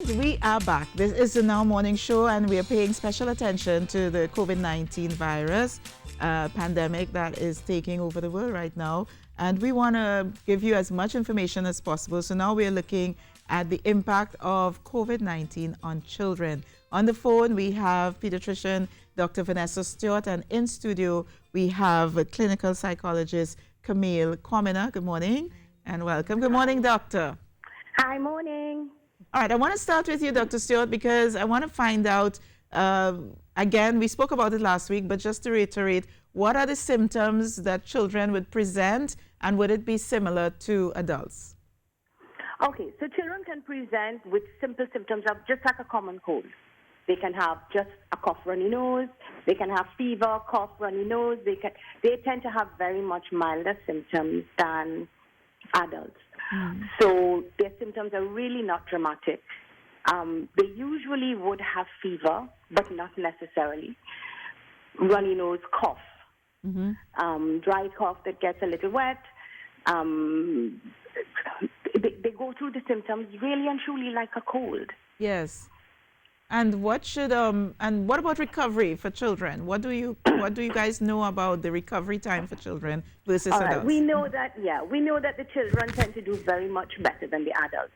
We are back. This is the Now Morning Show, and we are paying special attention to the COVID-19 virus pandemic that is taking over the world right now. And we want to give you as much information as possible. So now we're looking at the impact of COVID-19 on children. On the phone, we have pediatrician Dr. Vanessa Stewart, and in studio, we have clinical psychologist Camille Comina. Good morning and welcome. Good morning, doctor. Hi, morning. All right, I want to start with you, Dr. Stewart, because I want to find out, again, we spoke about it last week, but just to reiterate, what are the symptoms that children would present, and would it be similar to adults? Okay, so children can present with simple symptoms of just like a common cold. They can have just a cough, runny nose. They can have fever, cough, runny nose. They tend to have very much milder symptoms than adults. So their symptoms are really not dramatic. They usually would have fever, but not necessarily. Runny nose, cough, dry cough that gets a little wet. They go through the symptoms really and truly like a cold. Yes. And what should and what about recovery for children? What do you guys know about the recovery time for children versus adults? We know that the children tend to do very much better than the adults.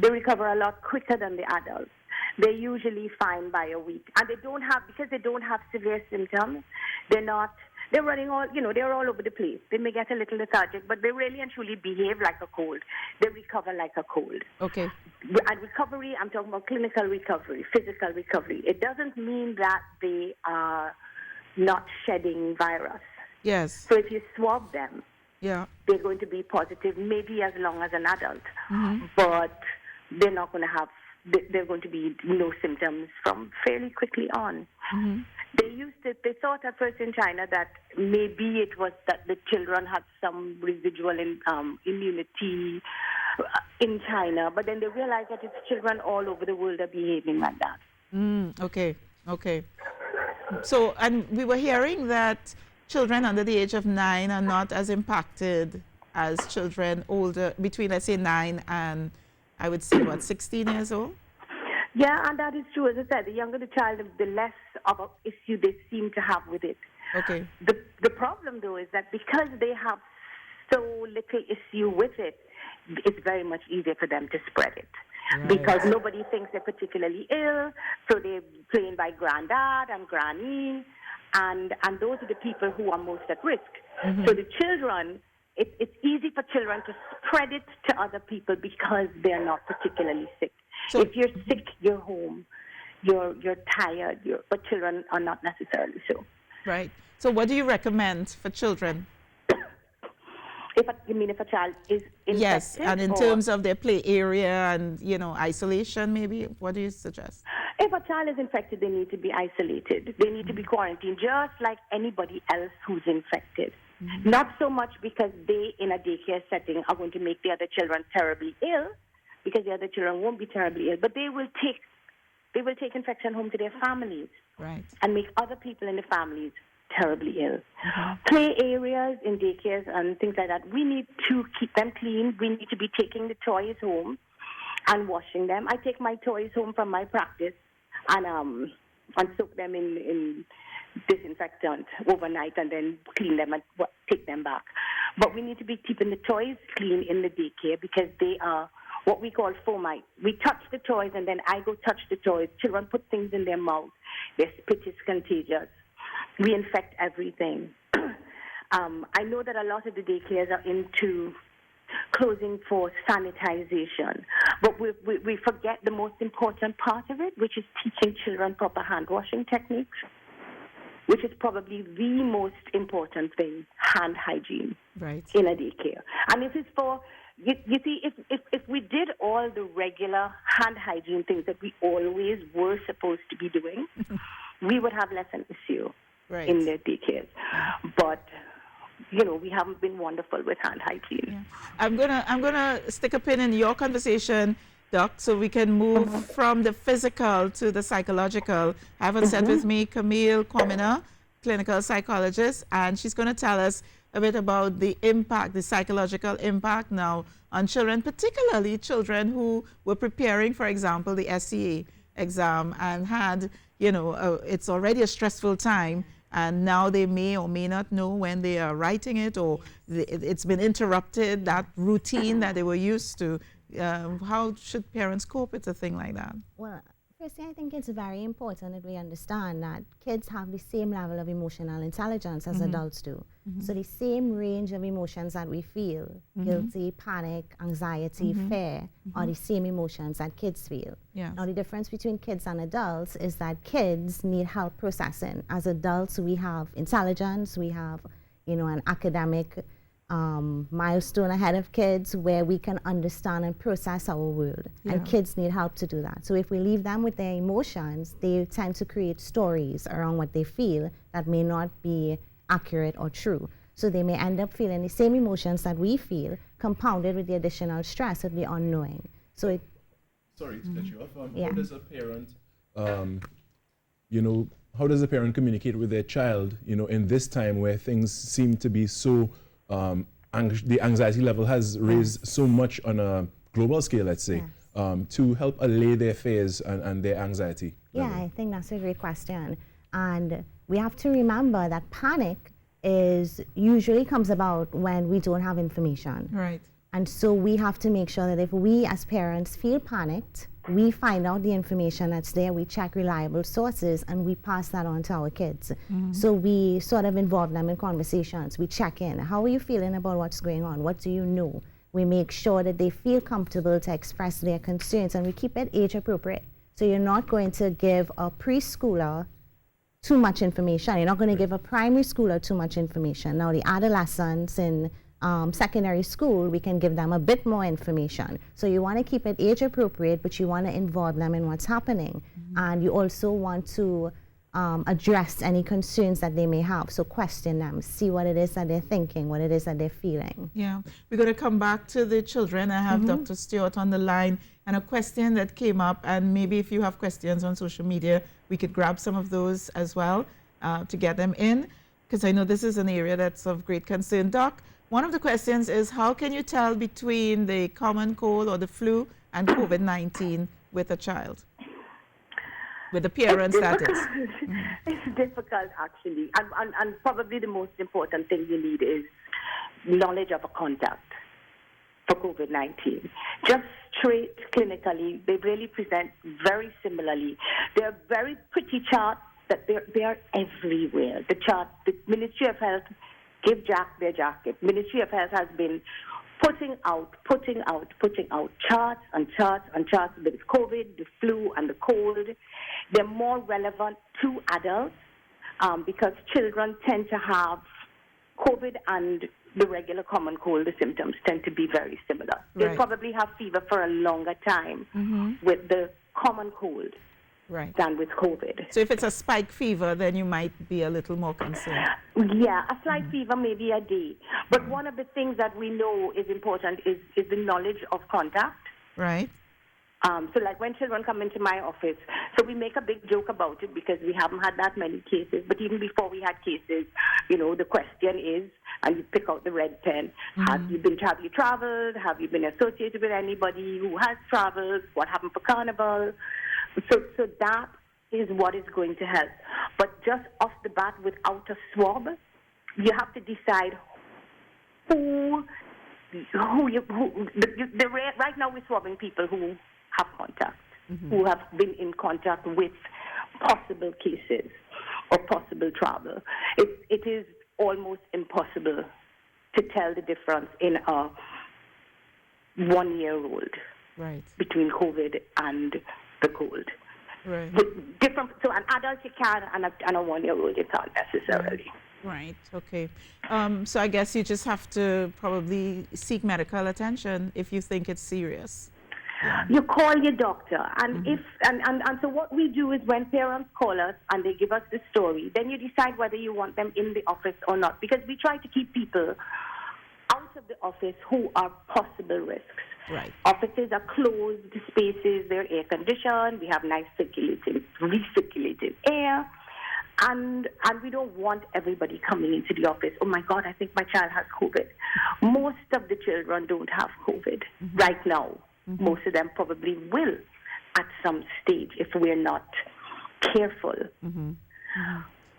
They recover a lot quicker than the adults. They're usually fine by a week, and because they don't have severe symptoms. They're running they're all over the place. They may get a little lethargic, but they really and truly behave like a cold. They recover like a cold. Okay. And recovery, I'm talking about clinical recovery, physical recovery. It doesn't mean that they are not shedding virus. Yes. So if you swab them, yeah, they're going to be positive maybe as long as an adult, but they're not going to have, they're going to be no symptoms from fairly quickly on. They thought at first in China that maybe it was that the children had some residual immunity in China, but then they realized that it's children all over the world are behaving like that. Okay. So, and we were hearing that children under the age of 9 are not as impacted as children older, between, let's say, 9 and, I would say, 16 years old? Yeah, and that is true. As I said, the younger the child, the less of an issue they seem to have with it. Okay. The problem, though, is that because they have so little issue with it, it's very much easier for them to spread it. Right. Because nobody thinks they're particularly ill, so they're playing by granddad and granny, and those are the people who are most at risk. So the children, it's easy for children to spread it to other people because they're not particularly sick. So if you're sick, you're home, you're tired, but children are not necessarily so. Right. So what do you recommend for children? If a child is infected? Yes, and in terms of their play area and, isolation, maybe, what do you suggest? If a child is infected, they need to be isolated. They need to be quarantined, just like anybody else who's infected. Not so much because they, in a daycare setting, are going to make the other children terribly ill, because the other children won't be terribly ill, but they will take infection home to their families, right, and make other people in the families terribly ill. Play areas in daycares and things like that, we need to keep them clean. We need to be taking the toys home and washing them. I take my toys home from my practice and soak them in disinfectant overnight and then clean them and take them back. But we need to be keeping the toys clean in the daycare because they are what we call fomites. We touch the toys and then I go touch the toys. Children put things in their mouth. Their spit is contagious. We infect everything. I know that a lot of the daycares are into closing for sanitization, but we forget the most important part of it, which is teaching children proper hand washing techniques, which is probably the most important thing, hand hygiene, right, in a daycare. And this is for, you see, if we did all the regular hand hygiene things that we always were supposed to be doing, we would have less an issue in the daycares. But we haven't been wonderful with hand hygiene. Yeah. I'm gonna stick a pin in your conversation, Doc, so we can move from the physical to the psychological. I have on set with me Camille Comina, clinical psychologist, and she's going to tell us a bit about the impact, the psychological impact now on children, particularly children who were preparing, for example, the SEA exam and had, it's already a stressful time, and now they may or may not know when they are writing it, or it's been interrupted, that routine that they were used to. How should parents cope with a thing like that? Well, firstly, I think it's very important that we understand that kids have the same level of emotional intelligence as adults do. So the same range of emotions that we feel, guilty, panic, anxiety, fear, are the same emotions that kids feel. Yes. Now, the difference between kids and adults is that kids need help processing. As adults, we have intelligence, we have, an academic milestone ahead of kids where we can understand and process our world. Yeah. And kids need help to do that. So if we leave them with their emotions, they tend to create stories around what they feel that may not be accurate or true. So they may end up feeling the same emotions that we feel, compounded with the additional stress of the unknowing. So it... Sorry to cut you off. Yeah. How does a parent, how does a parent communicate with their child, in this time where things seem to be so, the anxiety level has raised so much on a global scale, let's say, to help allay their fears and their anxiety level? Yeah, I think that's a great question. And we have to remember that panic usually comes about when we don't have information. Right. And so we have to make sure that if we as parents feel panicked, we find out the information that's there, we check reliable sources, and we pass that on to our kids. So we sort of involve them in conversations. We check in. How are you feeling about what's going on? What do you know? We make sure that they feel comfortable to express their concerns, and we keep it age appropriate. So you're not going to give a preschooler too much information. You're not going to give a primary schooler too much information. Now, the adolescents in secondary school, we can give them a bit more information. So you want to keep it age appropriate, but you want to involve them in what's happening. And you also want to address any concerns that they may have. So question them, see what it is that they're thinking, what it is that they're feeling. Yeah, we're going to come back to the children. I have Dr. Stewart on the line, and a question that came up, and maybe if you have questions on social media, we could grab some of those as well to get them in, because I know this is an area that's of great concern. Doc, one of the questions is, how can you tell between the common cold or the flu and COVID-19 with a child? With the parents, that is. It's difficult, actually. And probably the most important thing you need is knowledge of a contact for COVID-19. Just straight clinically, they really present very similarly. They're very pretty charts that they are everywhere. The chart, the Ministry of Health, give Jack their jacket. Ministry of Health has been putting out charts and charts and charts with COVID, the flu, and the cold. They're more relevant to adults because children tend to have COVID and the regular common cold. The symptoms tend to be very similar. They'll probably have fever for a longer time with the common cold than with COVID. So if it's a spike fever, then you might be a little more concerned. Yeah, a slight fever, maybe a day. But one of the things that we know is important is the knowledge of contact. Right. So like when children come into my office, so we make a big joke about it because we haven't had that many cases. But even before we had cases, the question is, and you pick out the red pen, have you traveled? Have you been associated with anybody who has traveled? What happened for Carnival? So that is what is going to help. But just off the bat, without a swab, you have to decide right now we're swabbing people who have contact, who have been in contact with possible cases or possible travel. It is almost impossible to tell the difference in a 1-year-old between COVID and the cold. Right. So an adult you can, and a 1-year-old you can't necessarily. Right. Okay. So I guess you just have to probably seek medical attention if you think it's serious. You call your doctor, and and so what we do is when parents call us and they give us the story, then you decide whether you want them in the office or not, because we try to keep people out of the office who are possible risks. Right. Offices are closed spaces, they're air conditioned, we have nice recirculating air, And we don't want everybody coming into the office, oh my God, I think my child has COVID. Most of the children don't have COVID right now. Most of them probably will at some stage if we're not careful.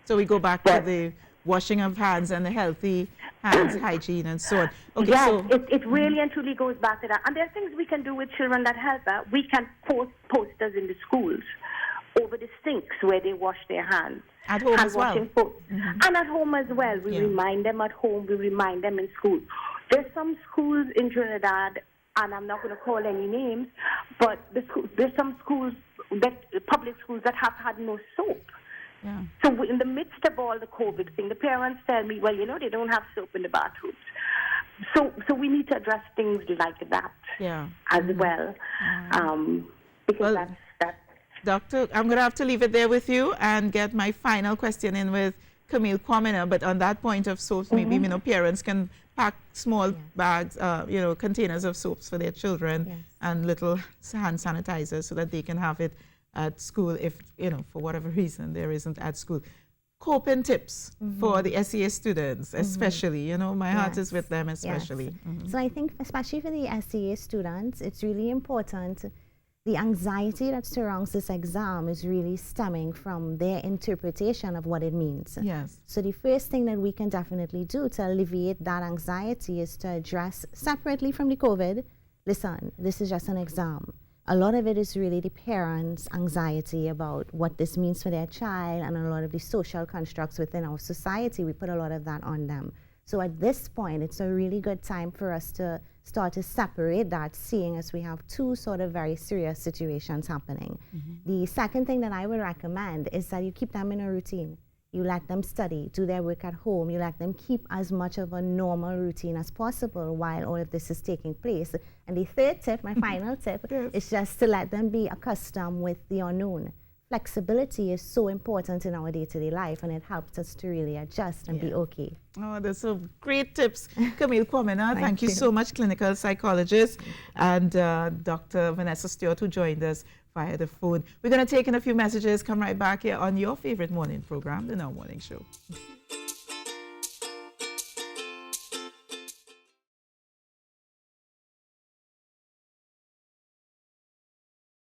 So we go back to the washing of hands and the healthy hands hygiene and so on. Okay, yes, so it really and truly goes back to that. And there are things we can do with children that help. We can post posters in the schools over the sinks where they wash their hands. At home as well. And at home as well. We remind them at home. We remind them in school. There's some schools in Trinidad, and I'm not going to call any names, but there's some schools, public schools, that have had no soap. Yeah. So in the midst of all the COVID thing, the parents tell me, well, they don't have soap in the bathrooms. So we need to address things like that as well. Because that's Doctor, I'm going to have to leave it there with you and get my final question in with Camille Quamina. But on that point of soaps, maybe parents can pack small bags, containers of soaps for their children and little hand sanitizers so that they can have it at school if, for whatever reason there isn't at school. Coping tips for the SEA students, especially, my heart is with them especially. So I think especially for the SEA students, it's really important. The anxiety that surrounds this exam is really stemming from their interpretation of what it means. Yes. So the first thing that we can definitely do to alleviate that anxiety is to address separately from the COVID, listen, this is just an exam. A lot of it is really the parents' anxiety about what this means for their child, and a lot of the social constructs within our society, we put a lot of that on them. So at this point, it's a really good time for us to start to separate that, seeing as we have two sort of very serious situations happening. The second thing that I would recommend is that you keep them in a routine. You let them study, do their work at home. You let them keep as much of a normal routine as possible while all of this is taking place. And the third tip, my final tip, is just to let them be accustomed with the unknown. Flexibility is so important in our day-to-day life, and it helps us to really adjust and be okay. Oh, there's some great tips. Camille Quamina, thank you so much, clinical psychologist, and Dr. Vanessa Stewart, who joined us via the phone. We're going to take in a few messages, come right back here on your favorite morning program, the Now Morning Show.